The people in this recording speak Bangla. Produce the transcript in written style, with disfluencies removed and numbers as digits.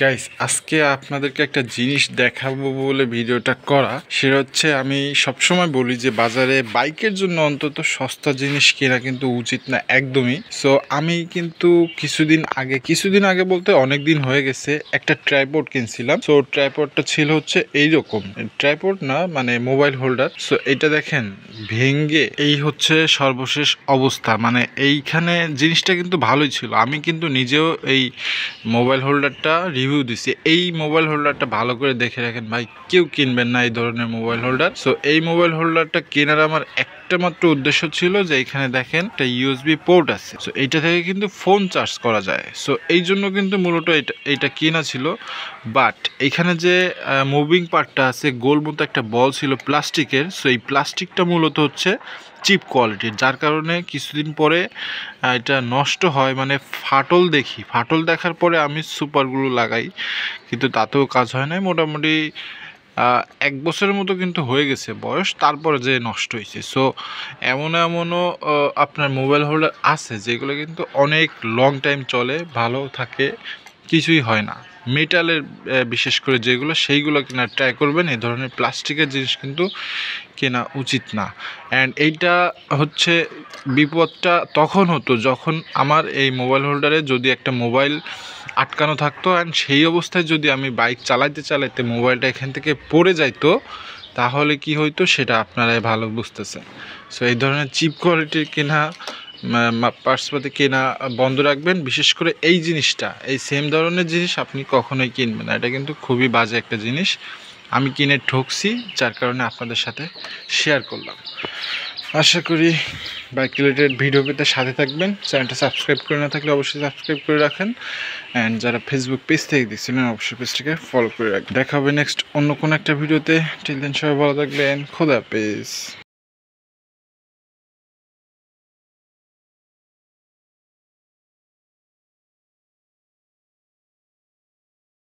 গাইস, আজকে আপনাদেরকে একটা জিনিস দেখাবো বলে ভিডিওটা করা। সেটা হচ্ছে, আমি সবসময় বলি যে বাজারে বাইকের জন্য অন্তত সস্তা জিনিস কেনা কিন্তু উচিত না একদমই। সো আমি কিন্তু কিছুদিন আগে বলতে অনেক দিন হয়ে গেছে, একটা ট্রাইপড কিনছিলাম। সো ট্রাইপডটা ছিল হচ্ছে এইরকম, ট্রাইপড না মানে মোবাইল হোল্ডার। সো এটা দেখেন ভেঙ্গে এই হচ্ছে সর্বশেষ অবস্থা। মানে এইখানে জিনিসটা কিন্তু ভালোই ছিল, আমি কিন্তু নিজেও এই মোবাইল হোল্ডারটা রিভিউ দিছি। এই মোবাইল হোল্ডারটা ভালো করে দেখে রাখেন ভাই, কেউ কিনবেন না এই ধরনের মোবাইল হোল্ডার। সো এই মোবাইল হোল্ডারটা কেনার আমার একটা মাত্র উদ্দেশ্য ছিল যে এখানে দেখেন একটা ইউএসবি পোর্ট আছে। সো এইটা থেকে কিন্তু ফোন চার্জ করা যায়। সো এই জন্য কিন্তু মূলত এটা কেনা ছিল। বাট এখানে যে মুভিং পার্টটা আছে, গোল মতো একটা বল ছিল প্লাস্টিকের। সো এই প্লাস্টিকটা মূলত হচ্ছে চিপ কোয়ালিটির, যার কারণে কিছুদিন পরে এটা নষ্ট হয়। মানে ফাটল দেখার পরে আমি সুপারগুলো লাগাই, কিন্তু তাতেও কাজ হয় না। মোটামুটি 1 বছরের মতো কিন্তু হয়ে গেছে বয়স, তারপরে যে নষ্ট হয়েছে। সো এমনও আপনার মোবাইল হোল্ডার আছে যেগুলো কিন্তু অনেক লং টাইম চলে, ভালো থাকে, কিছুই হয় না। মেটালের বিশেষ করে যেগুলো, সেইগুলো কেনার ট্রাই করবেন। এই ধরনের প্লাস্টিকের জিনিস কিন্তু কেনা উচিত না। অ্যান্ড এইটা হচ্ছে বিপদটা তখন হতো যখন আমার এই মোবাইল হোল্ডারে যদি একটা মোবাইল আটকানো থাকতো, অ্যান্ড সেই অবস্থায় যদি আমি বাইক চালাইতে মোবাইলটা এখান থেকে পড়ে যাইতো, তাহলে কি হইতো সেটা আপনারাই ভালো বুঝতেছেন। সো এই ধরনের চিপ কোয়ালিটির কেনা পার্সপাতি কেনা বন্ধ রাখবেন। বিশেষ করে এই জিনিসটা, এই সেম ধরনের জিনিস আপনি কখনোই কিনবেন না। এটা কিন্তু খুবই বাজে একটা জিনিস। আমি কিনে ঠকছি, যার কারণে আপনাদের সাথে শেয়ার করলাম। আশা করি বাইক রিলেটেড ভিডিও পেতে সাথে থাকবেন। চ্যানেলটা সাবস্ক্রাইব করে না থাকলে অবশ্যই সাবস্ক্রাইব করে রাখেন। অ্যান্ড যারা ফেসবুক পেজ থেকে দেখছিলেন অবশ্যই পেজটাকে ফলো করে রাখবেন। দেখা হবে নেক্সট অন্য কোনো একটা ভিডিওতে। টিল দেন সবাই ভালো থাকবেন। খোদা হাফেজ।